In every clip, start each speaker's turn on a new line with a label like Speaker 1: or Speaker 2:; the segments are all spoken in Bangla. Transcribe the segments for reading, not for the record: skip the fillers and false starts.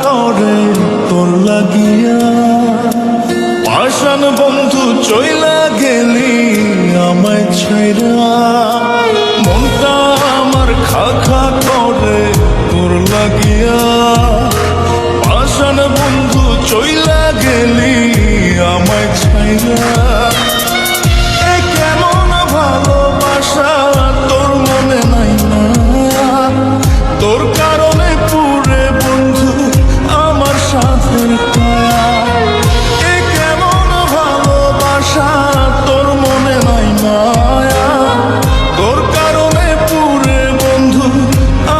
Speaker 1: করে তোর লাগিয়া। পাষাণ বন্ধু চইলা গেলি আমায় ছাইরা, মনটা আমার খা খা করে তোর লাগিয়া। পাষাণ বন্ধু চইলা গেলি আমায় ছাইরা। কেমন ভালোবাসা তোর মনে নাই না, তোর কারণে পুরে বন্ধু আমার সাথের কায়া। কেমন ভালোবাসা তোর মনে নাই মায়া, তোর কারণে পুরে বন্ধু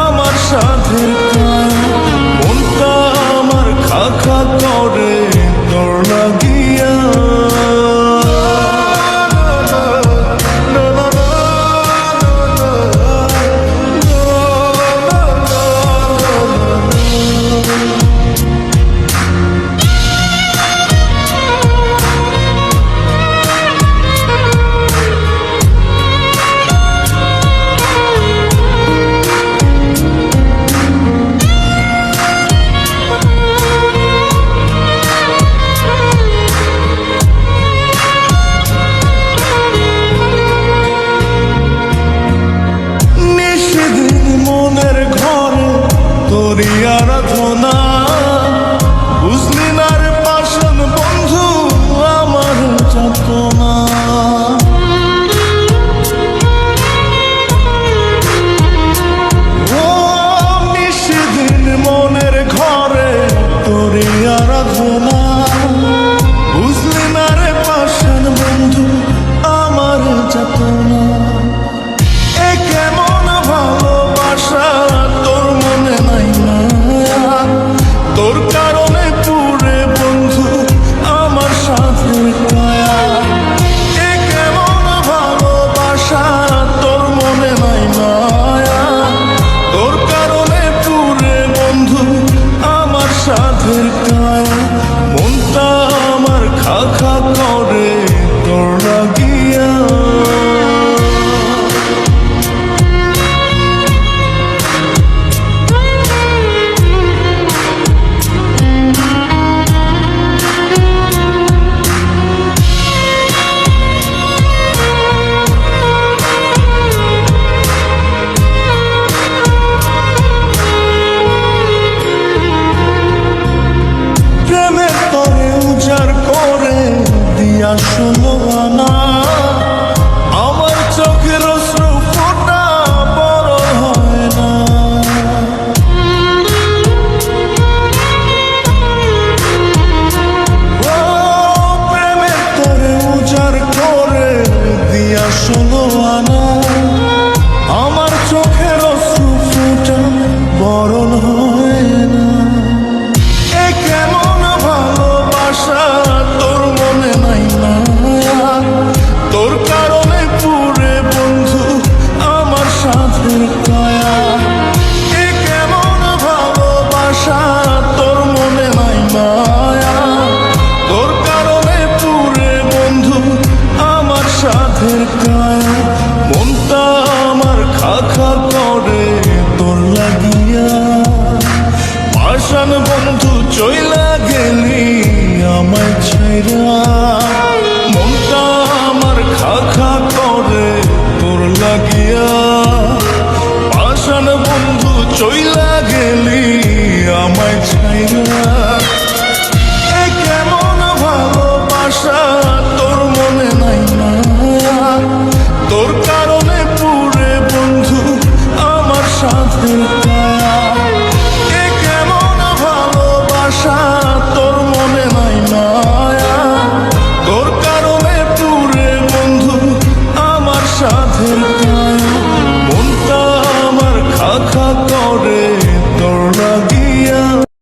Speaker 1: আমার সাথের কায়া। মনটা আমার খা খা করে তোর লাগিয়া। মনের ঘরে তোরই আরাধনা, বুঝলি না রে পাষাণ বন্ধু আমার যাতনা। ও নিশিদিন মনের ঘরে তোরই আরাধনা, বুঝলি না রে পাষাণ বন্ধু আমার যাতনা। কেমন ভালোবাসা তোর মনে নাই মায়া, তোর কারণে পুরে বন্ধু আমার সাথের কায়া। কেমন ভালোবাসা তোর মনে নাই মায়া, তোর কারণে পুরে বন্ধু আমার সাথের কায়া। মনটা আমার খা খা করে তোর লাগিয়া। শোনো না আমার চোখের অশ্রু ফোঁটা বড় হয় না। ও প্রেমের তরে উজাড় করে দিয়া শোনো না আমার চোখের অশ্রু ফোঁটা বড় হয় না। কেমন ভালোবাসা তোর মনে নাই মায়া, তোর কারণে পুরে বন্ধু আমার সাথের কায়া। কেমন ভালোবাসা তোর মনে নাই মায়া, তোর কারণে পুরে বন্ধু আমার সাথের কায়া। মনটা আমার খা খা করে তোর লাগিয়া। পাষাণ বন্ধু চইলা গেলি আমায় ছাইরা, মনটা আমার খা খা করে তোর লাগিয়া। পাষাণ বন্ধু চইলা গেলি আমায় ছাইরা।